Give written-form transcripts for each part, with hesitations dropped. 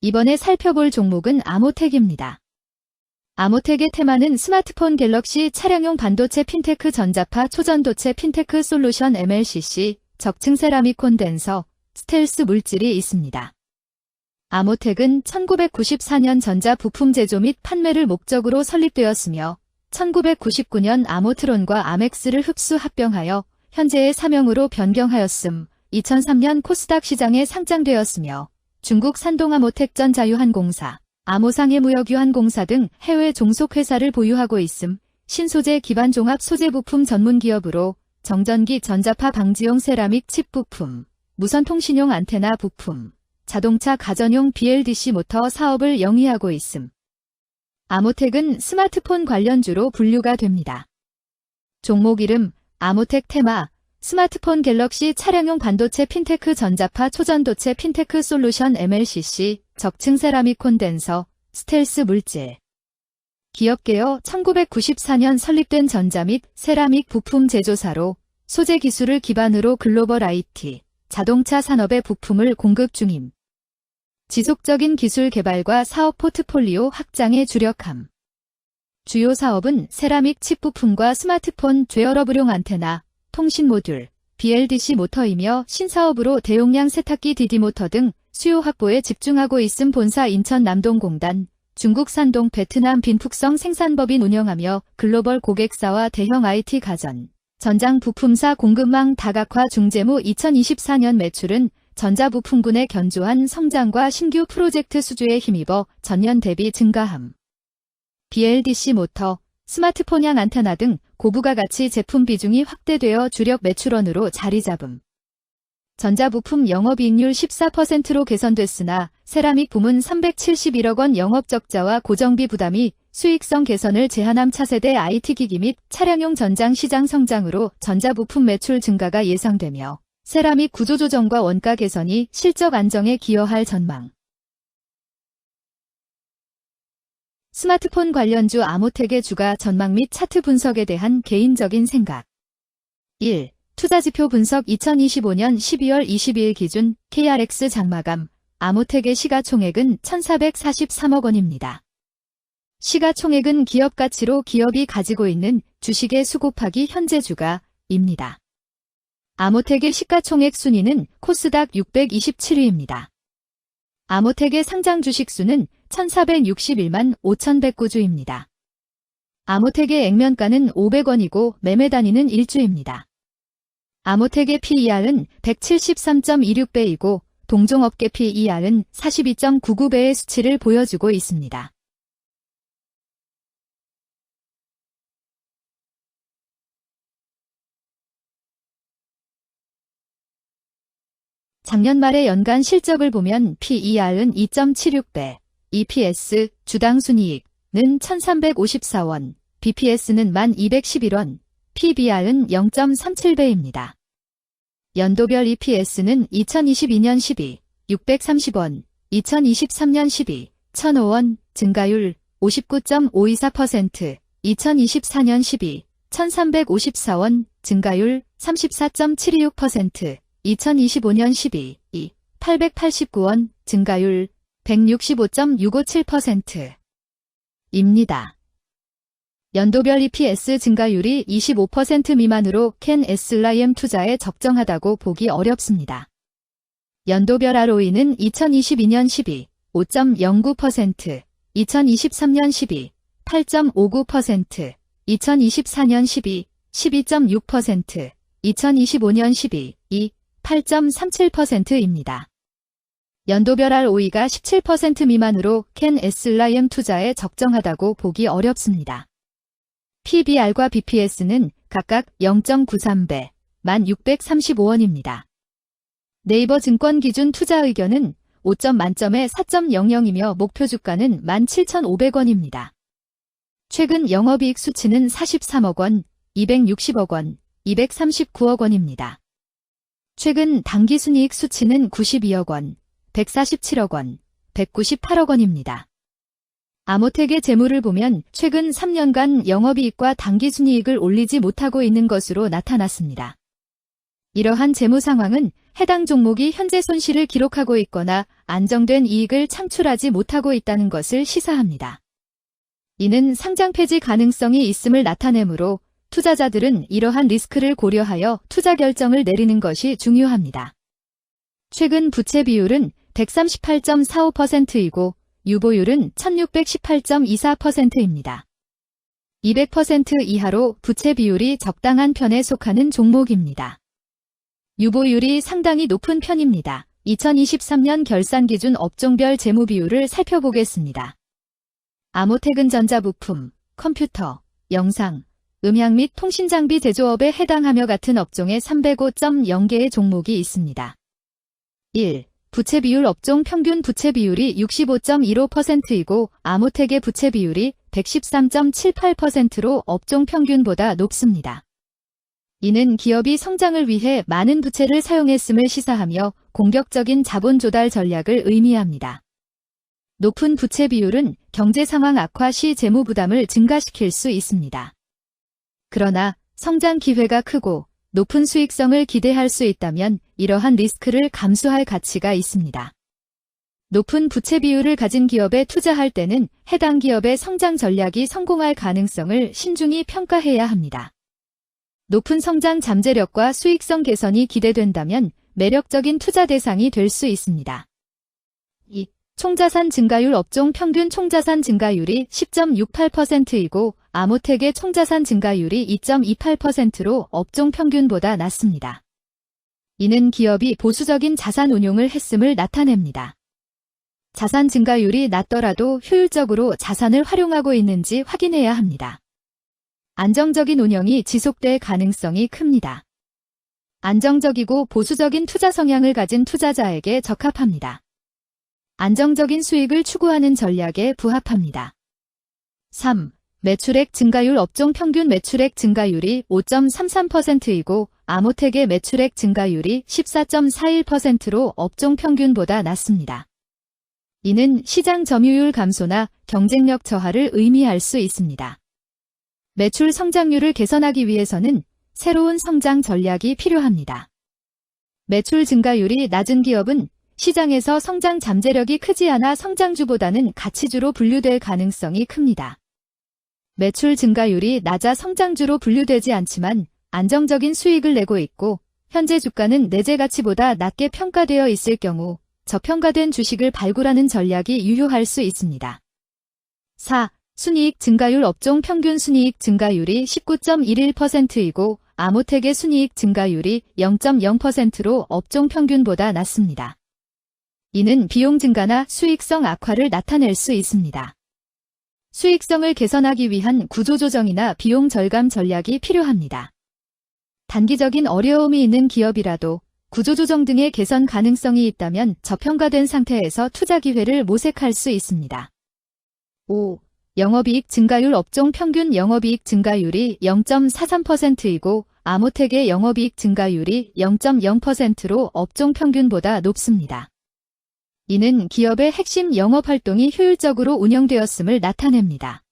이번에 살펴볼 종목은 아모텍입니다. 아모텍의 테마는 스마트폰 갤럭시 차량용 반도체 핀테크 전자파 초전도체 핀테크 솔루션 MLCC, 적층 세라믹 콘덴서, 스텔스 물질이 있습니다. 아모텍은 1994년 전자 부품 제조 및 판매를 목적으로 설립되었으며 1999년 아모트론과 아멕스를 흡수 합병하여 현재의 사명으로 변경하였음. 2003년 코스닥 시장에 상장되었으며 중국 산동아모텍전 자유한공사, 아모상해무역유한공사 등 해외 종속회사를 보유하고 있음. 신소재 기반 종합 소재 부품 전문 기업으로 정전기 전자파 방지용 세라믹 칩 부품, 무선통신용 안테나 부품, 자동차 가전용 BLDC 모터 사업을 영위하고 있음. 아모텍은 스마트폰 관련주로 분류가 됩니다. 종목 이름 아모텍 테마 스마트폰 갤럭시 차량용 반도체 핀테크 전자파 초전도체 핀테크 솔루션 MLCC, 적층 세라믹 콘덴서, 스텔스 물질. 기업계여 1994년 설립된 전자 및 세라믹 부품 제조사로 소재 기술을 기반으로 글로벌 IT, 자동차 산업의 부품을 공급 중임. 지속적인 기술 개발과 사업 포트폴리오 확장에 주력함. 주요 사업은 세라믹 칩 부품과 스마트폰 웨어러블용 안테나, 통신 모듈, BLDC 모터이며 신사업으로 대용량 세탁기 DD 모터 등 수요 확보에 집중하고 있음. 본사 인천 남동공단, 중국 산동 베트남 빈푹성 생산법인 운영하며 글로벌 고객사와 대형 IT 가전, 전장 부품사 공급망 다각화 중재무 2024년 매출은 전자부품군의 견조한 성장과 신규 프로젝트 수주에 힘입어 전년 대비 증가함. BLDC 모터, 스마트폰향 안테나 등 고부가가치 제품 비중이 확대되어 주력 매출원으로 자리잡음. 전자부품 영업이익률 14%로 개선됐으나 세라믹 부문 371억 원 영업적자와 고정비 부담이 수익성 개선을 제한함. 차세대 IT기기 및 차량용 전장 시장 성장으로 전자부품 매출 증가가 예상되며 세라믹 구조조정과 원가 개선이 실적 안정에 기여할 전망. 스마트폰 관련주 아모텍의 주가 전망 및 차트 분석에 대한 개인적인 생각. 1. 투자지표 분석 2025년 12월 22일 기준 KRX 장마감 아모텍의 시가총액은 1,443억 원입니다. 시가총액은 기업가치로 기업이 가지고 있는 주식의 수 곱하기 현재 주가입니다. 아모텍의 시가총액 순위는 코스닥 627위입니다. 아모텍의 상장 주식 수는 1,461만 5,109주입니다. 아모텍의 액면가는 500원이고 매매 단위는 1주입니다. 아모텍의 PER은 173.26배이고 동종업계 PER은 42.99배의 수치를 보여주고 있습니다. 작년 말의 연간 실적을 보면 PER은 2.76배, EPS, 주당 순이익은 1,354원, BPS는 1,211원, PBR은 0.37배입니다. 연도별 EPS는 2022년 12, 630원, 2023년 12, 1,005원, 증가율 59.524%, 2024년 12, 1,354원, 증가율 34.726%, 2025년 12, 889원, 증가율 165.657%입니다. 연도별 EPS 증가율이 25% 미만으로 캔 SLIM 투자에 적정하다고 보기 어렵습니다. 연도별 ROE는 2022년 12, 5.09%, 2023년 12, 8.59%, 2024년 12, 12.6%, 2025년 12, 8.37%입니다. 연도별 ROE가 17% 미만으로 캔 SLIM 투자에 적정하다고 보기 어렵습니다. PBR과 BPS는 각각 0.93배, 1,635원입니다. 네이버 증권 기준 투자 의견은 5점 만점에 4.00이며 목표 주가는 17,500원입니다. 최근 영업이익 수치는 43억 원, 260억 원, 239억 원입니다. 최근 당기순이익 수치는 92억 원, 147억 원, 198억 원입니다. 아모텍의 재물을 보면 최근 3년간 영업이익과 당기순이익을 올리지 못하고 있는 것으로 나타났습니다. 이러한 재무 상황은 해당 종목이 현재 손실을 기록하고 있거나 안정된 이익을 창출하지 못하고 있다는 것을 시사합니다. 이는 상장 폐지 가능성이 있음을 나타내므로 투자자들은 이러한 리스크를 고려하여 투자 결정을 내리는 것이 중요합니다. 최근 부채 비율은 138.45%이고 유보율은 1618.24%입니다. 200% 이하로 부채 비율이 적당한 편에 속하는 종목입니다. 유보율이 상당히 높은 편입니다. 2023년 결산 기준 업종별 재무 비율을 살펴보겠습니다. 아모텍은 전자부품, 컴퓨터, 영상, 음향 및 통신장비 제조업에 해당하며 같은 업종에 305.0개의 종목이 있습니다. 1. 부채 비율 업종 평균 부채 비율이 65.15%이고 아모텍의 부채 비율이 113.78%로 업종 평균보다 높습니다. 이는 기업이 성장을 위해 많은 부채를 사용했음을 시사하며 공격적인 자본 조달 전략을 의미합니다. 높은 부채 비율은 경제 상황 악화 시 재무 부담을 증가시킬 수 있습니다. 그러나 성장 기회가 크고 높은 수익성을 기대할 수 있다면 이러한 리스크를 감수할 가치가 있습니다. 높은 부채 비율을 가진 기업에 투자할 때는 해당 기업의 성장 전략이 성공할 가능성을 신중히 평가해야 합니다. 높은 성장 잠재력과 수익성 개선이 기대된다면 매력적인 투자 대상이 될 수 있습니다. 2. 총자산 증가율 업종 평균 총자산 증가율이 10.68%이고 아모텍의 총자산 증가율이 2.28%로 업종 평균보다 낮습니다. 이는 기업이 보수적인 자산 운용을 했음을 나타냅니다. 자산 증가율이 낮더라도 효율적으로 자산을 활용하고 있는지 확인해야 합니다. 안정적인 운영이 지속될 가능성이 큽니다. 안정적이고 보수적인 투자 성향을 가진 투자자에게 적합합니다. 안정적인 수익을 추구하는 전략에 부합합니다. 3. 매출액 증가율 업종 평균 매출액 증가율이 5.33%이고 아모텍의 매출액 증가율이 14.41%로 업종 평균보다 낮습니다. 이는 시장 점유율 감소나 경쟁력 저하를 의미할 수 있습니다. 매출 성장률을 개선하기 위해서는 새로운 성장 전략이 필요합니다. 매출 증가율이 낮은 기업은 시장에서 성장 잠재력이 크지 않아 성장주보다는 가치주로 분류될 가능성이 큽니다. 매출 증가율이 낮아 성장주로 분류되지 않지만 안정적인 수익을 내고 있고 현재 주가는 내재 가치보다 낮게 평가되어 있을 경우 저평가된 주식을 발굴하는 전략이 유효할 수 있습니다. 4. 순이익 증가율 업종 평균 순이익 증가율이 19.11%이고 아모텍의 순이익 증가율이 0.0%로 업종 평균보다 낮습니다. 이는 비용 증가나 수익성 악화를 나타낼 수 있습니다. 수익성을 개선하기 위한 구조조정이나 비용 절감 전략이 필요합니다. 단기적인 어려움이 있는 기업이라도 구조조정 등의 개선 가능성이 있다면 저평가된 상태에서 투자 기회를 모색할 수 있습니다. 5. 영업이익 증가율 업종 평균 영업이익 증가율이 0.43%이고 아모텍의 영업이익 증가율이 0.0%로 업종 평균보다 높습니다. 이는 기업의 핵심 영업활동이 효율적으로 운영되었음을 나타냅니다.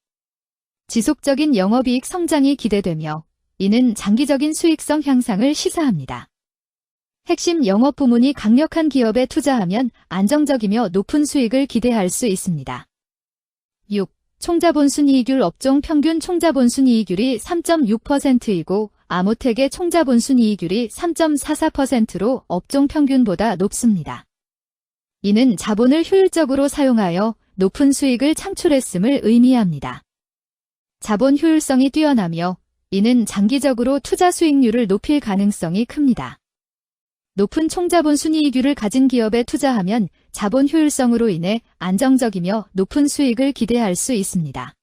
지속적인 영업이익 성장이 기대되며 이는 장기적인 수익성 향상을 시사합니다. 핵심 영업 부문이 강력한 기업에 투자하면 안정적이며 높은 수익을 기대할 수 있습니다. 6. 총자본순이익률 업종 평균 총자본순이익률이 3.6%이고 아모텍의 총자본순이익률이 3.44%로 업종 평균보다 높습니다. 이는 자본을 효율적으로 사용하여 높은 수익을 창출했음을 의미합니다. 자본 효율성이 뛰어나며 이는 장기적으로 투자 수익률을 높일 가능성이 큽니다. 높은 총자본 순이익률을 가진 기업에 투자하면 자본 효율성으로 인해 안정적이며 높은 수익을 기대할 수 있습니다.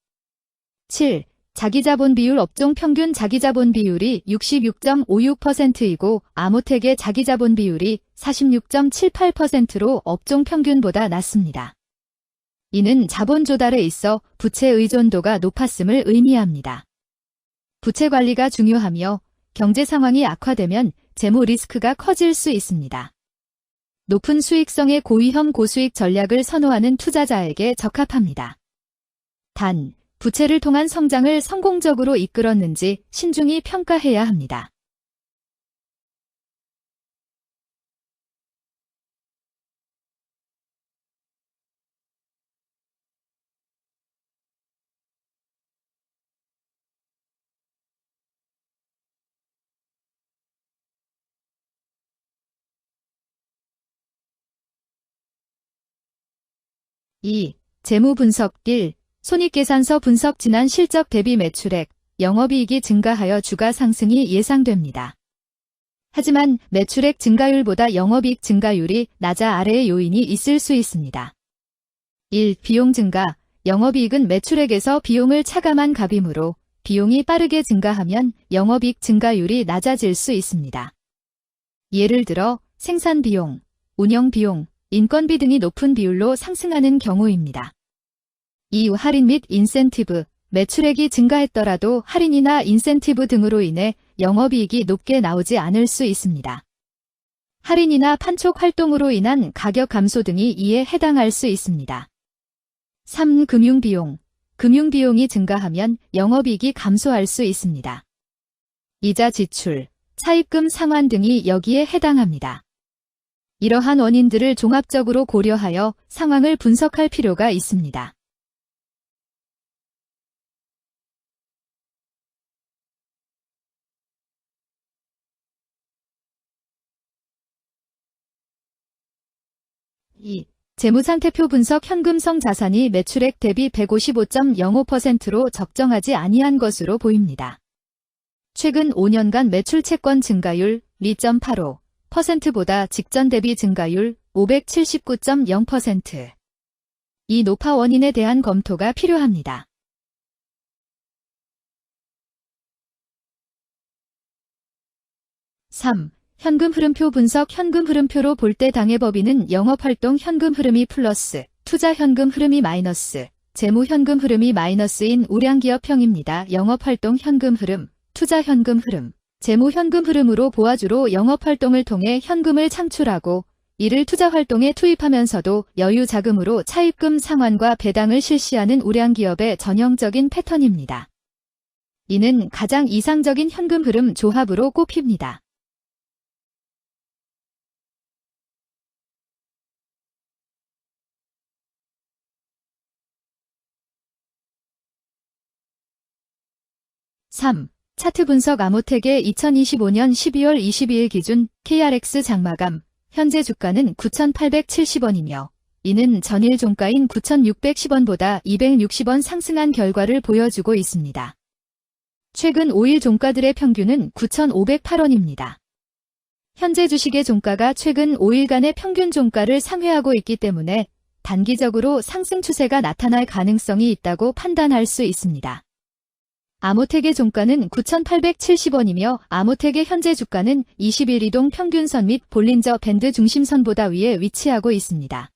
7. 자기자본 비율 업종 평균 자기자본 비율이 66.56%이고 아모텍의 자기자본 비율이 46.78%로 업종 평균보다 낮습니다. 이는 자본 조달에 있어 부채 의존도가 높았음을 의미합니다. 부채 관리가 중요하며 경제 상황이 악화되면 재무 리스크가 커질 수 있습니다. 높은 수익성의 고위험 고수익 전략을 선호하는 투자자에게 적합합니다. 단, 부채를 통한 성장을 성공적으로 이끌었는지 신중히 평가해야 합니다. 2. 재무 분석 1. 손익계산서 분석 지난 실적 대비 매출액, 영업이익이 증가하여 주가 상승이 예상됩니다. 하지만 매출액 증가율보다 영업이익 증가율이 낮아 아래의 요인이 있을 수 있습니다. 1. 비용 증가. 영업이익은 매출액에서 비용을 차감한 값이므로 비용이 빠르게 증가하면 영업이익 증가율이 낮아질 수 있습니다. 예를 들어 생산비용, 운영비용, 인건비 등이 높은 비율로 상승하는 경우입니다. 2. 할인 및 인센티브. 매출액이 증가했더라도 할인이나 인센티브 등으로 인해 영업이익이 높게 나오지 않을 수 있습니다. 할인이나 판촉 활동으로 인한 가격 감소 등이 이에 해당할 수 있습니다. 3. 금융비용. 금융비용이 증가하면 영업이익이 감소할 수 있습니다. 이자 지출, 차입금 상환 등이 여기에 해당합니다. 이러한 원인들을 종합적으로 고려하여 상황을 분석할 필요가 있습니다. (2) 재무상태표 분석. 현금성 자산이 매출액 대비 155.05%로 적정하지 아니한 것으로 보입니다. 최근 5년간 매출 채권 증가율 2.85%보다 직전 대비 증가율 579.0%. 이 노파 원인에 대한 검토가 필요합니다. (3) 현금 흐름표 분석. 현금 흐름표로 볼 때 당해 법인은 영업활동 현금 흐름이 플러스, 투자 현금 흐름이 마이너스, 재무 현금 흐름이 마이너스인 우량기업형입니다. 영업활동 현금 흐름, 투자 현금 흐름, 재무 현금 흐름으로 보아주로 영업활동을 통해 현금을 창출하고 이를 투자활동에 투입하면서도 여유 자금으로 차입금 상환과 배당을 실시하는 우량기업의 전형적인 패턴입니다. 이는 가장 이상적인 현금 흐름 조합으로 꼽힙니다. (3) 차트 분석. 아모텍의 2025년 12월 22일 기준 KRX 장마감, 현재 주가는 9,870원이며 이는 전일 종가인 9,610원보다 260원 상승한 결과를 보여주고 있습니다. 최근 5일 종가들의 평균은 9,508원입니다. 현재 주식의 종가가 최근 5일간의 평균 종가를 상회하고 있기 때문에 단기적으로 상승 추세가 나타날 가능성이 있다고 판단할 수 있습니다. 아모텍의 종가는 9,870원이며 아모텍의 현재 주가는 20일 이동 평균선 및 볼린저 밴드 중심선보다 위에 위치하고 있습니다.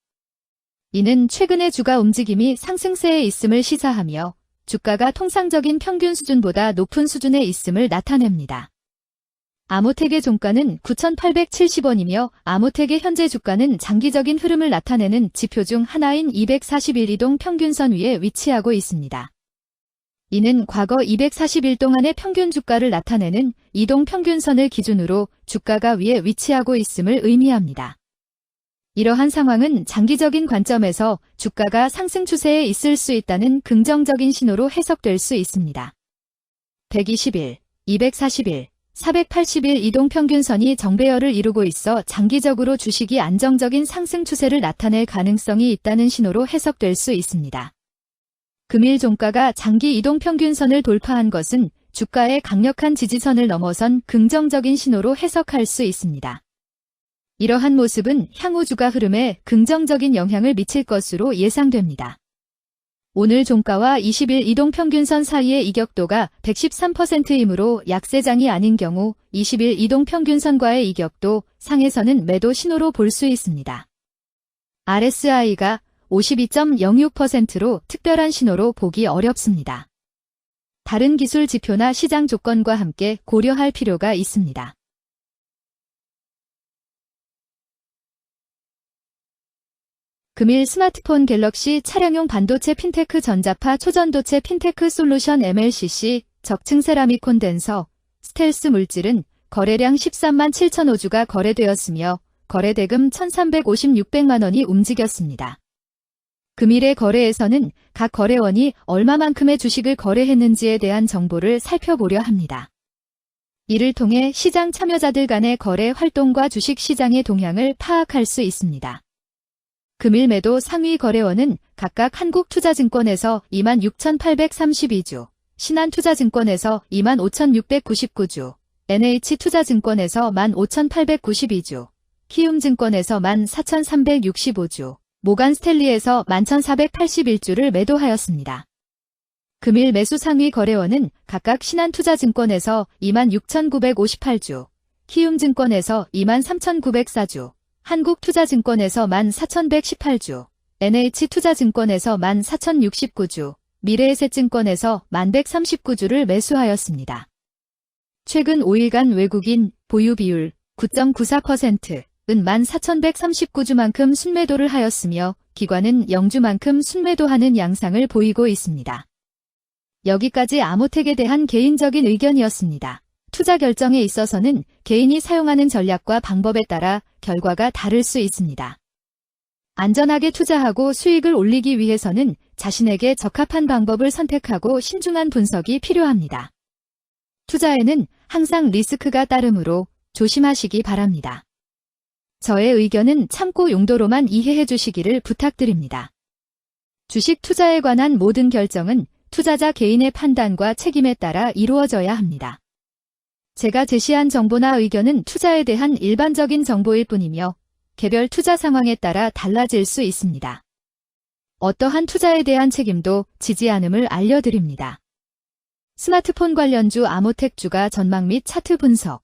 이는 최근의 주가 움직임이 상승세에 있음을 시사하며 주가가 통상적인 평균 수준보다 높은 수준에 있음을 나타냅니다. 아모텍의 종가는 9,870원이며 아모텍의 현재 주가는 장기적인 흐름을 나타내는 지표 중 하나인 241 이동 평균선 위에 위치하고 있습니다. 이는 과거 240일 동안의 평균 주가를 나타내는 이동 평균선을 기준으로 주가가 위에 위치하고 있음을 의미합니다. 이러한 상황은 장기적인 관점에서 주가가 상승 추세에 있을 수 있다는 긍정적인 신호로 해석될 수 있습니다. 120일, 240일, 480일 이동 평균선이 정배열을 이루고 있어 장기적으로 주식이 안정적인 상승 추세를 나타낼 가능성이 있다는 신호로 해석될 수 있습니다. 금일 종가가 장기 이동평균선을 돌파한 것은 주가의 강력한 지지선을 넘어선 긍정적인 신호로 해석할 수 있습니다. 이러한 모습은 향후 주가 흐름에 긍정적인 영향을 미칠 것으로 예상됩니다. 오늘 종가와 20일 이동평균선 사이의 이격도가 113%이므로 약세장이 아닌 경우 20일 이동평균선과의 이격도 상에서는 매도 신호로 볼 수 있습니다. RSI가 52.06%로 특별한 신호로 보기 어렵습니다. 다른 기술 지표나 시장 조건과 함께 고려할 필요가 있습니다. 금일 스마트폰 갤럭시 차량용 반도체 핀테크 전자파 초전도체 핀테크 솔루션 MLCC 적층 세라믹 콘덴서 스텔스 물질은 거래량 13만 7천 호주가 거래되었으며 거래대금 1,356백만 원이 움직였습니다. 금일의 거래에서는 각 거래원이 얼마만큼의 주식을 거래했는지에 대한 정보를 살펴보려 합니다. 이를 통해 시장 참여자들 간의 거래 활동과 주식 시장의 동향을 파악할 수 있습니다. 금일 매도 상위 거래원은 각 각각 한국투자증권에서 26,832주, 신한투자증권에서 25,699주, NH투자증권에서 15,892주, 키움증권에서 14,365주, 모간스탠리에서 11,481주를 매도하였습니다. 금일 매수 상위 거래원은 각각 신한투자증권에서 26,958주, 키움증권에서 23,904주, 한국투자증권에서 14,118주, NH투자증권에서 14,069주, 미래에셋증권에서 1,139주를 매수하였습니다. 최근 5일간 외국인 보유 비율 9.94%은 14,139주만큼 순매도를 하였으며 기관은 0주만큼 순매도하는 양상을 보이고 있습니다. 여기까지 아모텍에 대한 개인적인 의견이었습니다. 투자 결정에 있어서는 개인이 사용하는 전략과 방법에 따라 결과가 다를 수 있습니다. 안전하게 투자하고 수익을 올리기 위해서는 자신에게 적합한 방법을 선택하고 신중한 분석이 필요합니다. 투자에는 항상 리스크가 따르므로 조심하시기 바랍니다. 저의 의견은 참고 용도로만 이해해 주시기를 부탁드립니다. 주식 투자에 관한 모든 결정은 투자자 개인의 판단과 책임에 따라 이루어져야 합니다. 제가 제시한 정보나 의견은 투자에 대한 일반적인 정보일 뿐이며 개별 투자 상황에 따라 달라질 수 있습니다. 어떠한 투자에 대한 책임도 지지 않음을 알려드립니다. 스마트폰 관련주 아모텍 주가 전망 및 차트 분석